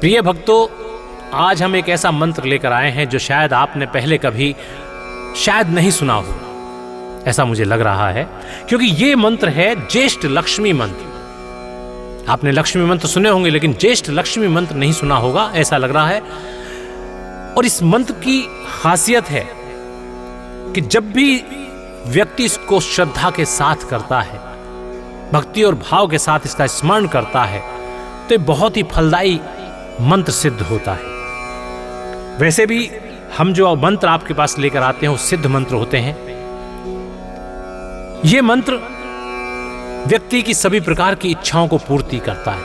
प्रिय भक्तों, आज हम एक ऐसा मंत्र लेकर आए हैं जो शायद आपने पहले कभी शायद नहीं सुना हो, ऐसा मुझे लग रहा है, क्योंकि ये मंत्र है ज्येष्ठ लक्ष्मी मंत्र। आपने लक्ष्मी मंत्र सुने होंगे लेकिन ज्येष्ठ लक्ष्मी मंत्र नहीं सुना होगा, ऐसा लग रहा है। और इस मंत्र की खासियत है कि जब भी व्यक्ति इसको श्रद्धा के साथ करता है, भक्ति और भाव के साथ इसका स्मरण करता है, तो ये बहुत ही फलदायी मंत्र सिद्ध होता है। वैसे भी हम जो मंत्र आपके पास लेकर आते हैं वो सिद्ध मंत्र होते हैं। ये मंत्र व्यक्ति की सभी प्रकार की इच्छाओं को पूर्ति करता है।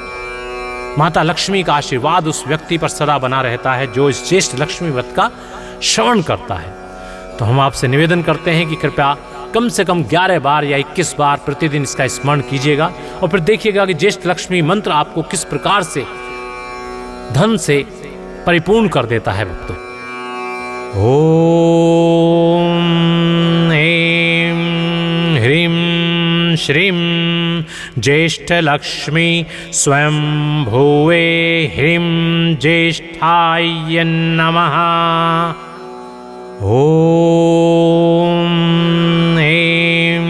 माता लक्ष्मी का आशीर्वाद उस व्यक्ति पर सदा बना रहता है जो इस ज्येष्ठ लक्ष्मी व्रत का श्रवण करता है। तो हम आपसे निवेदन करते हैं कि कृपया कम से कम 11 बार या 21 बार प्रतिदिन इसका स्मरण कीजिएगा और फिर देखिएगा कि ज्येष्ठ लक्ष्मी मंत्र आपको किस प्रकार से धन से परिपूर्ण कर देता है। भक्तों, ओम ऐं ह्रीं श्रीं ज्येष्ठ लक्ष्मी स्वयं भुवे ह्रीं ज्येष्ठाय नमः। ओम ऐं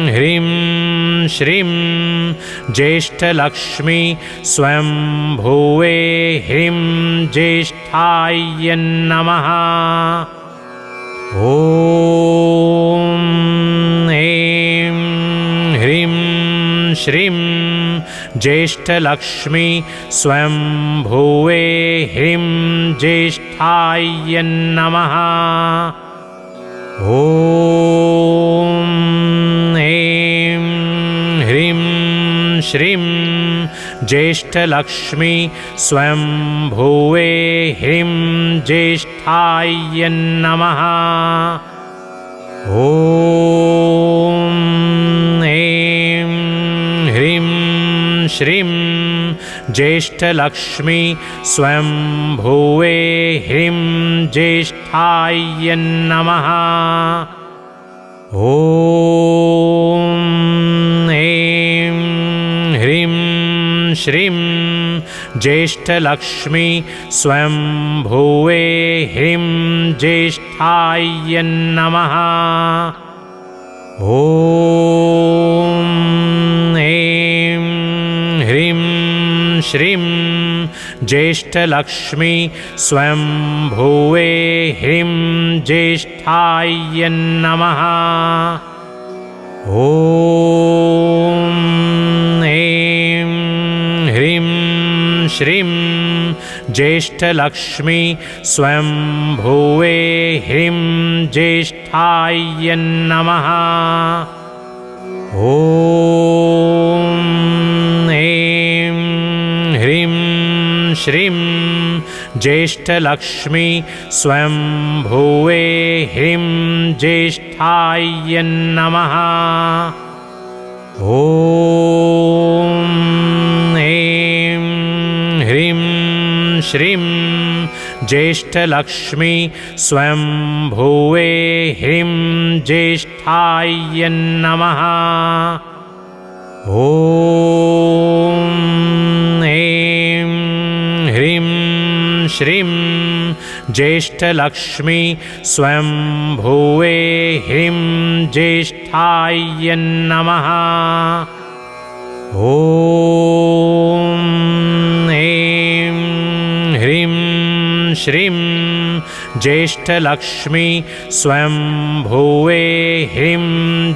ह्रीं श्रीं ज्येष्ठ लक्ष्मी स्वयं भुवे ह्रीं ज्येष्ठाय नमः। ओम ऐं ह्रीं श्रीं ज्येष्ठ लक्ष्मी स्वयं भुवे ह्रीं ज्येष्ठाय नमः। ओम ऐं ह्रीं श्रीं ज्येष्ठ लक्ष्मी स्वयं भुवे ह्रीं ज्येष्ठाय नमः। ओम ऐं ह्रीं श्रीं ज्येष्ठ लक्ष्मी स्वयं भुवे ह्रीं ज्येष्ठाय नमः। ओम ऐं ह्रीं श्रीं ज्येष्ठ लक्ष्मी स्वयं भुवे ह्रीं ज्येष्ठाय नमः। ओम ऐं ह्रीं श्रीं ज्येष्ठ लक्ष्मी स्वयं भुवे ह्रीं ज्येष्ठाय नमः। ओम ऐं ह्रीं श्रीं ज्येष्ठ लक्ष्मी स्वयं भुवे ह्रीं ज्येष्ठाय नमः। ओम ऐं ह्रीं श्रीं ज्येष्ठ लक्ष्मी स्वयं भुवे ह्रीं ज्येष्ठाय नमः। ओम ऐं ह्रीं श्रीं ज्येष्ठ लक्ष्मी स्वयं भुवे ह्रीं ज्येष्ठाय नमः। ओम ऐं ह्रीं श्रीं ज्येष्ठ लक्ष्मी स्वयं भुवे ह्रीं ज्येष्ठाय नमः। ओम ऐं ह्रीं श्रीं ज्येष्ठ लक्ष्मी स्वयं भुवे ह्रीं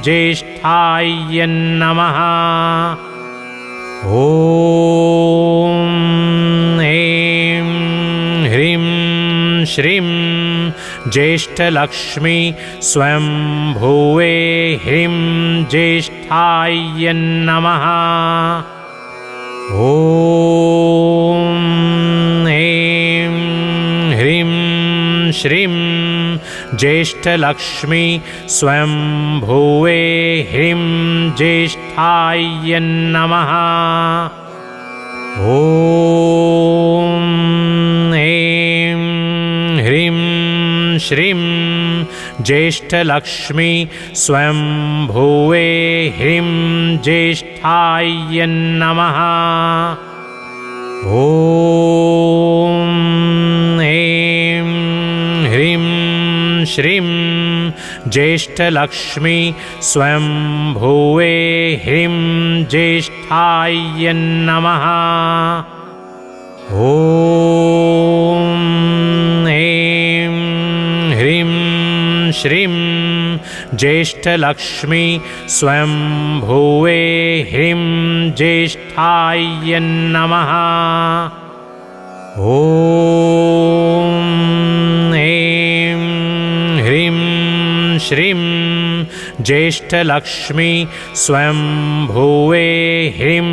ज्येष्ठाय नमः। ओम ऐं ह्रीं श्रीं ज्येष्ठ लक्ष्मी स्वयं भुवे ह्रीं ज्येष्ठाय नमः। ओम ऐं ह्रीं श्रीं ज्येष्ठ लक्ष्मी स्वयं भुवे ह्रीं ज्येष्ठाय नमः। ओम ऐं ह्रीं श्रीं ज्येष्ठ लक्ष्मी स्वयं भुवे ह्रीं ज्येष्ठाय नमः। ॐ ऐं ह्रीं श्रीं ज्येष्ठलक्ष्मी स्वयंभुवे ह्रीं ज्येष्ठाय नमः। ॐ ऐं ह्रीं श्रीं ज्येष्ठलक्ष्मी स्वयंभुवे ह्रीं ज्येष्ठाय नमः। ॐ ऐं ह्रीं श्रीं ज्येष्ठलक्ष्मी स्वयंभुवे ह्रीं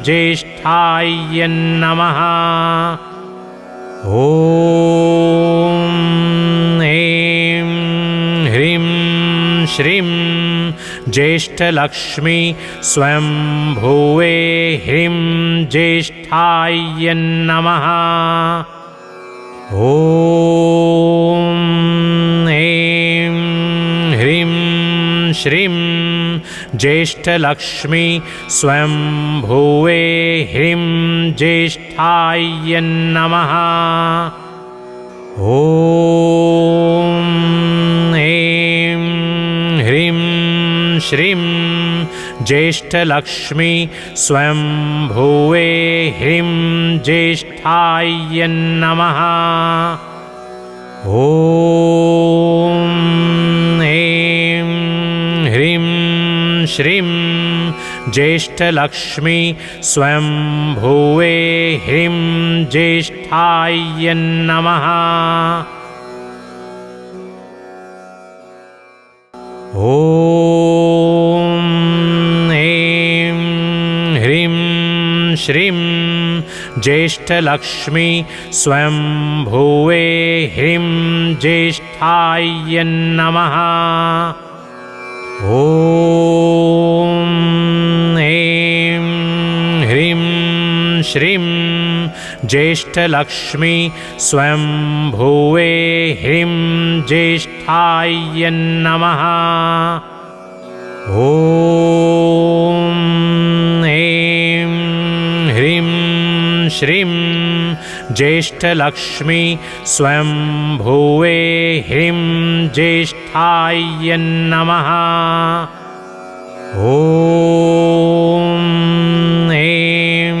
ज्येष्ठाय नमः। ॐ ऐं ह्रीं श्रीं ज्येष्ठलक्ष्मी स्वयंभुवे ह्रीं ज्येष्ठाय नमः। ॐ ऐं ह्रीं श्रीं ज्येष्ठलक्ष्मी स्वयंभुवे ह्रीं ज्येष्ठाय नमः। ॐ ऐं ह्रीं श्रीं ज्येष्ठलक्ष्मी स्वयंभुवे ह्रीं ज्येष्ठाय नमः। ॐ ऐं ह्रीं श्रीं ज्येष्ठलक्ष्मी स्वयंभुवे ह्रीं ज्येष्ठाय नमः। ॐ ऐं ह्रीं श्रीं ज्येष्ठलक्ष्मी स्वयंभुवे ह्रीं ज्येष्ठाय नमः। ॐ ऐं ह्रीं श्रीं ज्येष्ठलक्ष्मी स्वयंभुवे ह्रीं ज्येष्ठाय नमः। ॐ ऐं ह्रीं श्रीं ज्येष्ठलक्ष्मी स्वयंभुवे ह्रीं ज्येष्ठाय नमः। ॐ ऐं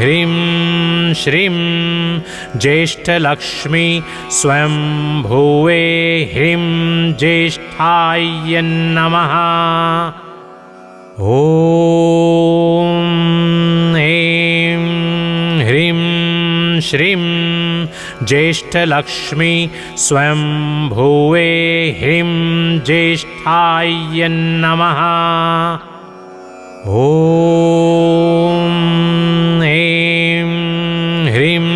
ह्रीं श्रीं ज्येष्ठलक्ष्मी स्वयंभुवे ह्रीं ज्येष्ठाय नमः। ॐ ऐं ह्रीं श्रीं ज्येष्ठलक्ष्मी स्वयंभुवे ह्रीं ज्येष्ठाय नमः। ॐ ऐं ह्रीं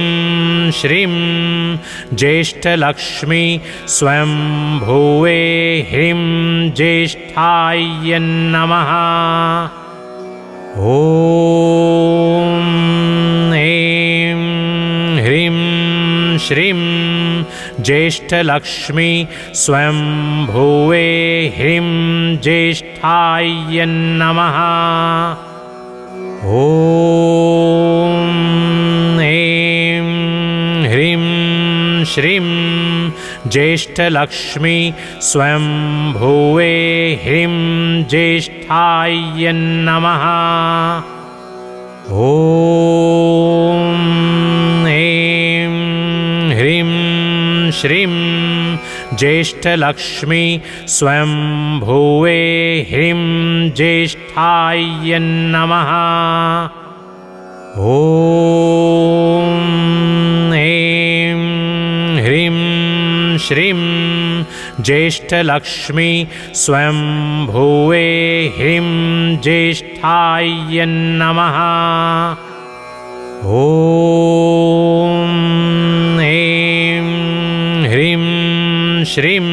श्रीं ज्येष्ठलक्ष्मी स्वयंभुवे ह्रीं ज्येष्ठाय नमः। ॐ ऐं ह्रीं श्रीं ज्येष्ठलक्ष्मी स्वयंभुवे ह्रीं ज्येष्ठाय नमः। ॐ ऐं ह्रीं श्रीं ज्येष्ठलक्ष्मी स्वयंभुवे ह्रीं ज्येष्ठाय नमः। ॐ ऐं ह्रीं श्रीं ज्येष्ठलक्ष्मी स्वयंभुवे ह्रीं ज्येष्ठाय नमः। ॐ ऐं ह्रीं श्रीं ज्येष्ठलक्ष्मी स्वयंभुवे ह्रीं ज्येष्ठाय नमः। ॐ ऐं ह्रीं श्रीं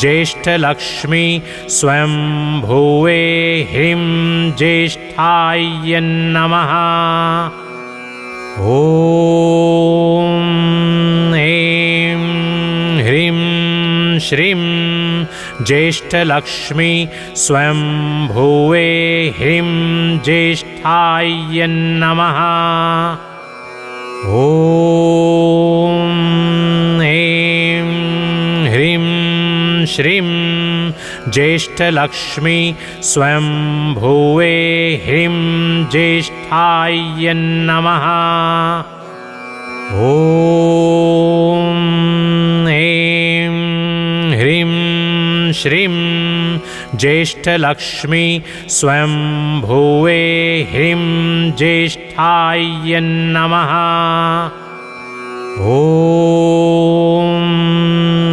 ज्येष्ठलक्ष्मी स्वयंभुवे ह्रीं ज्येष्ठाय नमः। ॐ ऐं ह्रीं श्रीं ज्येष्ठलक्ष्मी स्वयंभुवे ह्रीं ज्येष्ठाय नमः। ॐ ॐ ऐं ह्रीं श्रीं ज्येष्ठलक्ष्मी स्वयंभुवे ह्रीं ज्येष्ठाय नमः। ॐ ऐं ह्रीं श्रीं ज्येष्ठलक्ष्मी स्वयंभुवे ह्रीं ज्येष्ठाय नमः। ॐ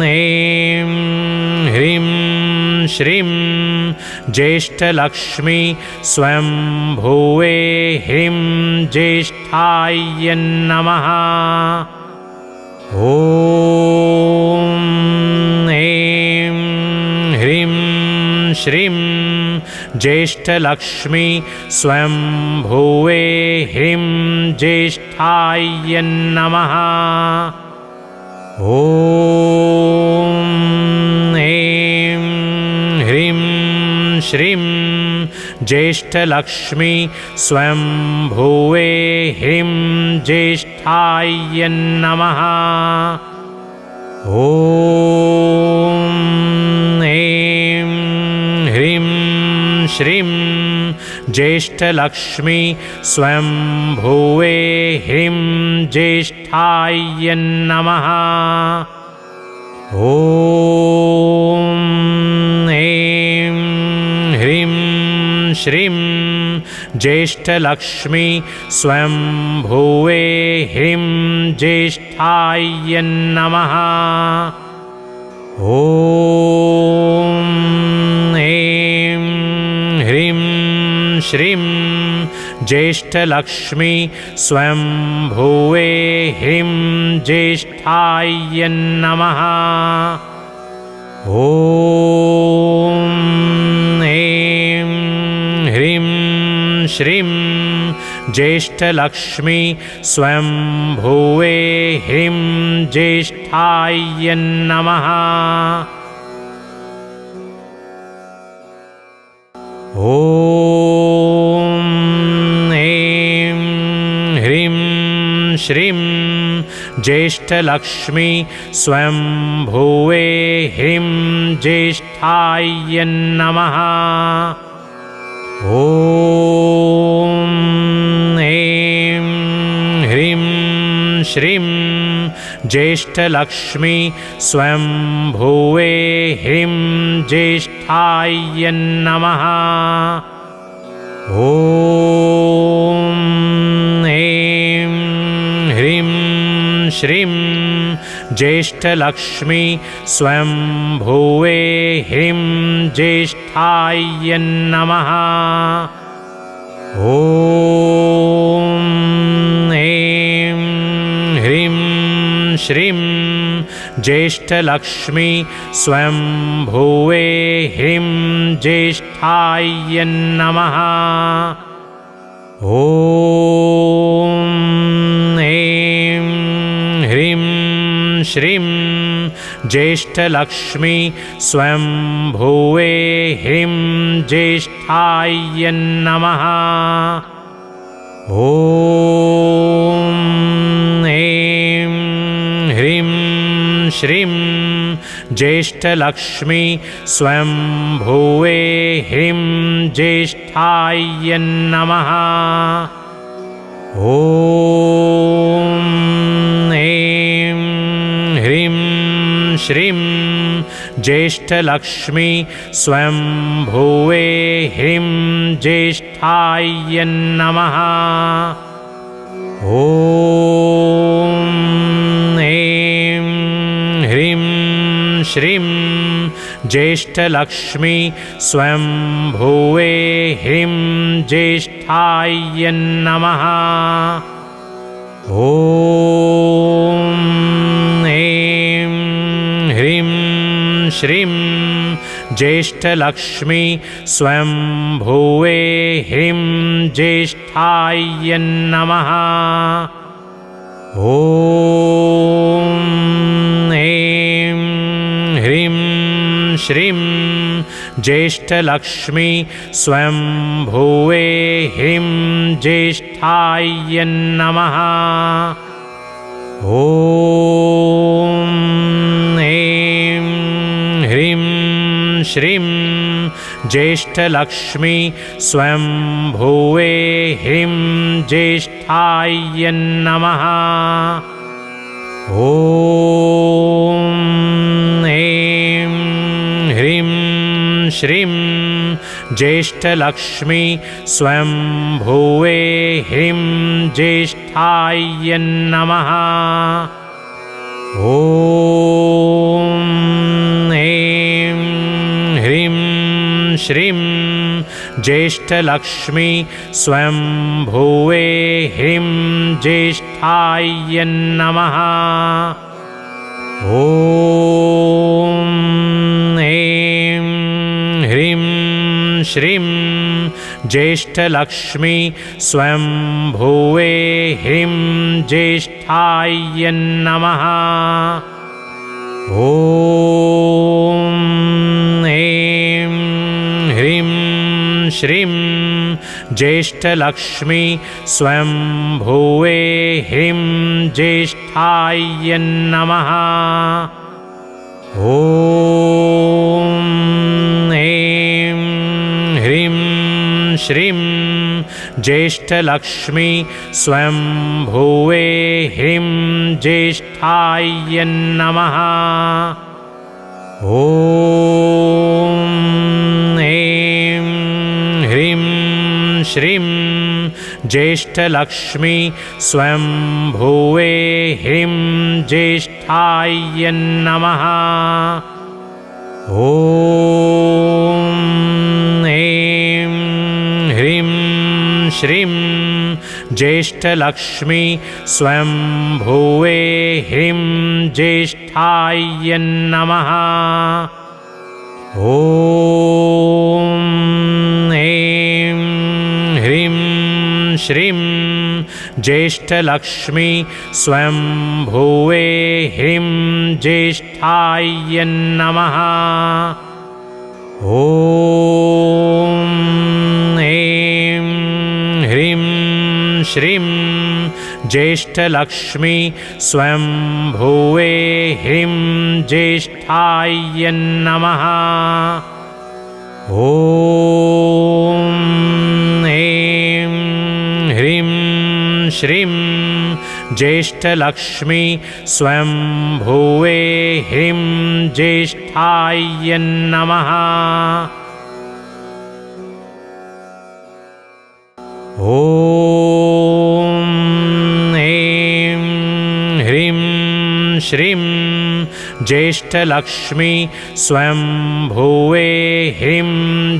ऐं ह्रीं श्रीं ज्येष्ठलक्ष्मी स्वयंभुवे ह्रीं ज्येष्ठाय नमः। ॐ ऐं ह्रीं श्रीं ज्येष्ठलक्ष्मी स्वयंभुवे ह्रीं ज्येष्ठाय नमः। ॐ ऐं ह्रीं श्रीं ज्येष्ठलक्ष्मी स्वयंभुवे ह्रीं ज्येष्ठाय नमः। ॐ ऐं ह्रीं श्रीं ज्येष्ठलक्ष्मी स्वयंभुवे ह्रीं ज्येष्ठाय नमः। ॐ ऐं ह्रीं श्रीं ज्येष्ठलक्ष्मी स्वयंभुवे ह्रीं ज्येष्ठाय नमः। ॐ ऐं ह्रीं श्रीं ज्येष्ठलक्ष्मी स्वयंभुवे ह्रीं ज्येष्ठाय नमः। ॐ ऐं ह्रीं श्रीं ज्येष्ठलक्ष्मी स्वयंभुवे ह्रीं ज्येष्ठाय नमः। ॐ ऐं ह्रीं श्रीं ज्येष्ठलक्ष्मी स्वयंभुवे ह्रीं ज्येष्ठाय नमः। ॐ ऐं ह्रीं श्रीं ज्येष्ठलक्ष्मी स्वयंभुवे ह्रीं ज्येष्ठाय नमः। ॐ ऐं ह्रीं श्रीं ज्येष्ठलक्ष्मी स्वयंभुवे ह्रीं ज्येष्ठाय नमः। ॐ ऐं ह्रीं श्रीं ज्येष्ठलक्ष्मी स्वयंभुवे ह्रीं ज्येष्ठाय नमः। ॐ ऐं ह्रीं श्रीं ज्येष्ठलक्ष्मी स्वयंभुवे ह्रीं ज्येष्ठाय नमः। ॐ ऐं ह्रीं श्रीं ज्येष्ठलक्ष्मी स्वयंभुवे ह्रीं ज्येष्ठाय नमः। ॐ ऐं ह्रीं श्रीं ज्येष्ठलक्ष्मी स्वयंभुवे ह्रीं ज्येष्ठाय नमः। ॐ ऐं ह्रीं श्रीं ज्येष्ठलक्ष्मी स्वयंभुवे ह्रीं ज्येष्ठाय नमः। ॐ ऐं ह्रीं श्रीं ज्येष्ठलक्ष्मी स्वयंभुवे ह्रीं ज्येष्ठाय नमः। ॐ ऐं ह्रीं श्रीं ज्येष्ठलक्ष्मी स्वयंभुवे ह्रीं ज्येष्ठाय नमः। ॐ ऐं ह्रीं श्रीं ज्येष्ठलक्ष्मी स्वयंभुवे ह्रीं ज्येष्ठाय नमः। ॐ ऐं ह्रीं श्रीं ज्येष्ठलक्ष्मी स्वयंभुवे ह्रीं ज्येष्ठाय नमः। ॐ ऐं ह्रीं श्रीं ज्येष्ठलक्ष्मी स्वयंभुवे ह्रीं ज्येष्ठाय नमः। ॐ ऐं ह्रीं श्रीं ज्येष्ठलक्ष्मी स्वयंभुवे ह्रीं ज्येष्ठाय नमः। ॐ ऐं ह्रीं श्रीं ज्येष्ठलक्ष्मी स्वयंभुवे ह्रीं ज्येष्ठाय नमः। ॐ ऐं ह्रीं श्रीं ज्येष्ठलक्ष्मी स्वयंभुवे ह्रीं ज्येष्ठाय नमः। ॐ ऐं ह्रीं श्रीं ज्येष्ठलक्ष्मी स्वयंभुवे ह्रीं ज्येष्ठाय नमः। ॐ ऐं ह्रीं श्रीं ज्येष्ठलक्ष्मी स्वयंभुवे ह्रीं ज्येष्ठाय नमः। ॐ ऐं ह्रीं श्रीं ज्येष्ठलक्ष्मी स्वयंभुवे ह्रीं ज्येष्ठाय नमः। ॐ ऐं ह्रीं श्रीं ज्येष्ठलक्ष्मी स्वयंभुवे ह्रीं ज्येष्ठाय नमः। ॐ ऐं ह्रीं श्रीं ज्येष्ठलक्ष्मी स्वयंभुवे ह्रीं ज्येष्ठाय नमः। ॐ ऐं ह्रीं श्रीं ज्येष्ठलक्ष्मी स्वयंभुवे ह्रीं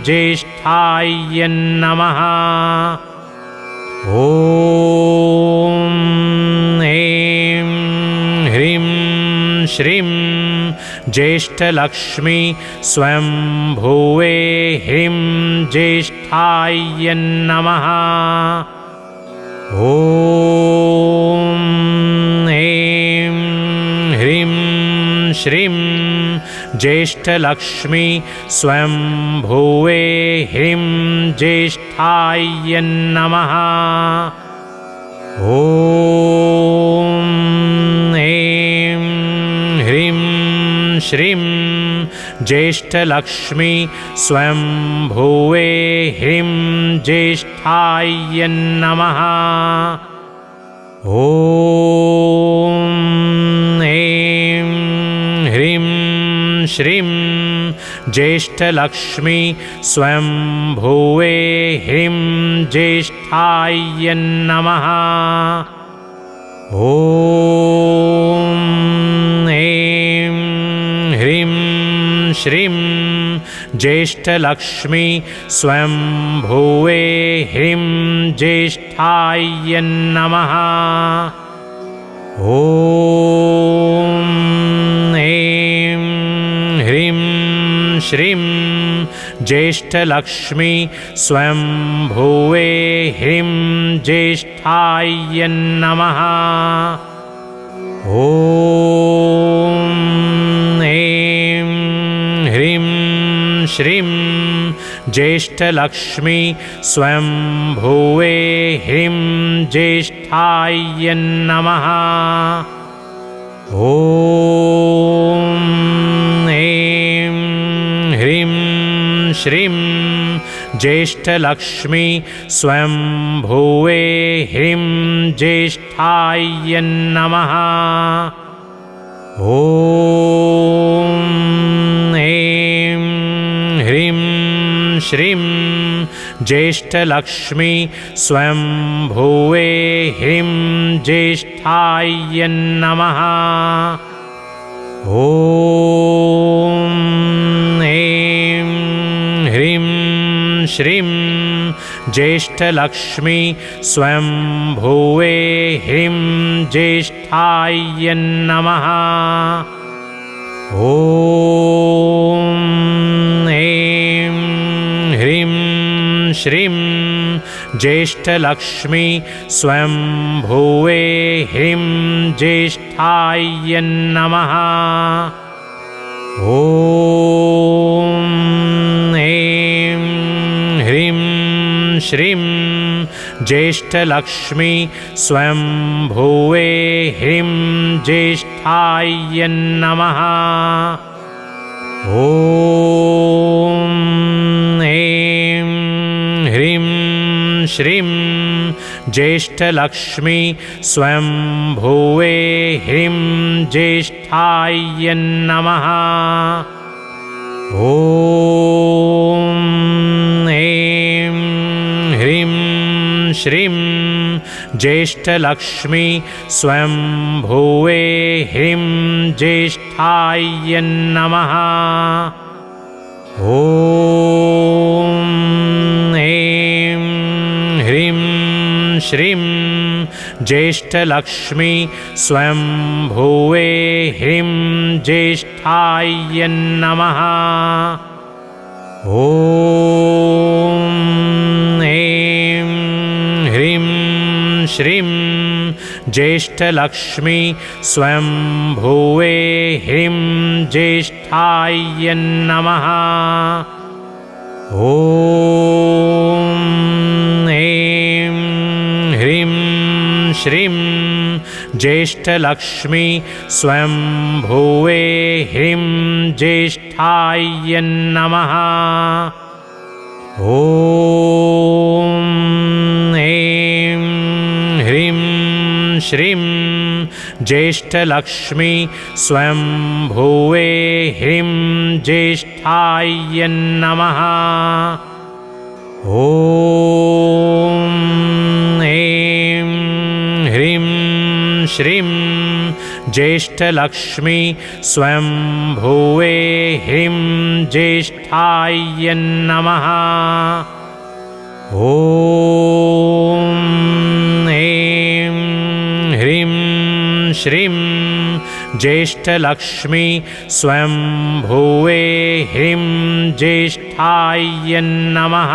ज्येष्ठाय नमः। ॐ ऐं ह्रीं श्रीं ज्येष्ठलक्ष्मी स्वयंभुवे ह्रीं ज्येष्ठाय नमः। ॐ ऐं ह्रीं श्रीं ज्येष्ठलक्ष्मी स्वयंभुवे ह्रीं ज्येष्ठाय नमः। ॐ ऐं ह्रीं श्रीं ज्येष्ठलक्ष्मी स्वयंभुवे ह्रीं ज्येष्ठाय नमः। ॐ ऐं ह्रीं श्रीं ज्येष्ठलक्ष्मी स्वयंभुवे ह्रीं ज्येष्ठाय नमः। ॐ ऐं ह्रीं श्रीं ज्येष्ठलक्ष्मी स्वयंभुवे ह्रीं ज्येष्ठाय नमः। ॐ ऐं ह्रीं श्रीं ज्येष्ठलक्ष्मी स्वयंभुवे ह्रीं ज्येष्ठाय नमः। ॐ ऐं ह्रीं श्रीं ज्येष्ठलक्ष्मी स्वयंभुवे ह्रीं ज्येष्ठाय नमः। ॐ ऐं ह्रीं श्रीं ज्येष्ठलक्ष्मी स्वयंभुवे ह्रीं ज्येष्ठाय नमः। ॐ ऐं ह्रीं श्रीं ज्येष्ठलक्ष्मी स्वयंभुवे ह्रीं ज्येष्ठाय नमः। ॐ ऐं ह्रीं श्रीं ज्येष्ठलक्ष्मी स्वयंभुवे ह्रीं ज्येष्ठाय नमः। ॐ ऐं ह्रीं श्रीं ज्येष्ठलक्ष्मी स्वयंभुवे ह्रीं ज्येष्ठाय नमः। ॐ ऐं ह्रीं श्रीं ज्येष्ठलक्ष्मी स्वयंभुवे ह्रीं ज्येष्ठाय नमः। ॐ ऐं ह्रीं श्रीं ज्येष्ठलक्ष्मी स्वयंभुवे ह्रीं ज्येष्ठाय नमः। ॐ ऐं ह्रीं श्रीं ज्येष्ठलक्ष्मी स्वयंभुवे ह्रीं ज्येष्ठाय नमः। ॐ ऐं ह्रीं श्रीं ज्येष्ठलक्ष्मी स्वयंभुवे ह्रीं ज्येष्ठाय नमः। ॐ ऐं ह्रीं श्रीं ज्येष्ठलक्ष्मी स्वयंभुवे ह्रीं ज्येष्ठाय नमः। ॐ ऐं ह्रीं श्रीं ज्येष्ठलक्ष्मी स्वयंभुवे ह्रीं ज्येष्ठाय नमः। ॐ ऐं ह्रीं श्रीं ज्येष्ठलक्ष्मी स्वयंभुवे ह्रीं ज्येष्ठाय नमः। ॐ ऐं ह्रीं श्रीं ज्येष्ठलक्ष्मी स्वयंभुवे ह्रीं ज्येष्ठाय नमः। ॐ ऐं ह्रीं श्रीं ज्येष्ठलक्ष्मी स्वयंभुवे ह्रीं ज्येष्ठाय नमः।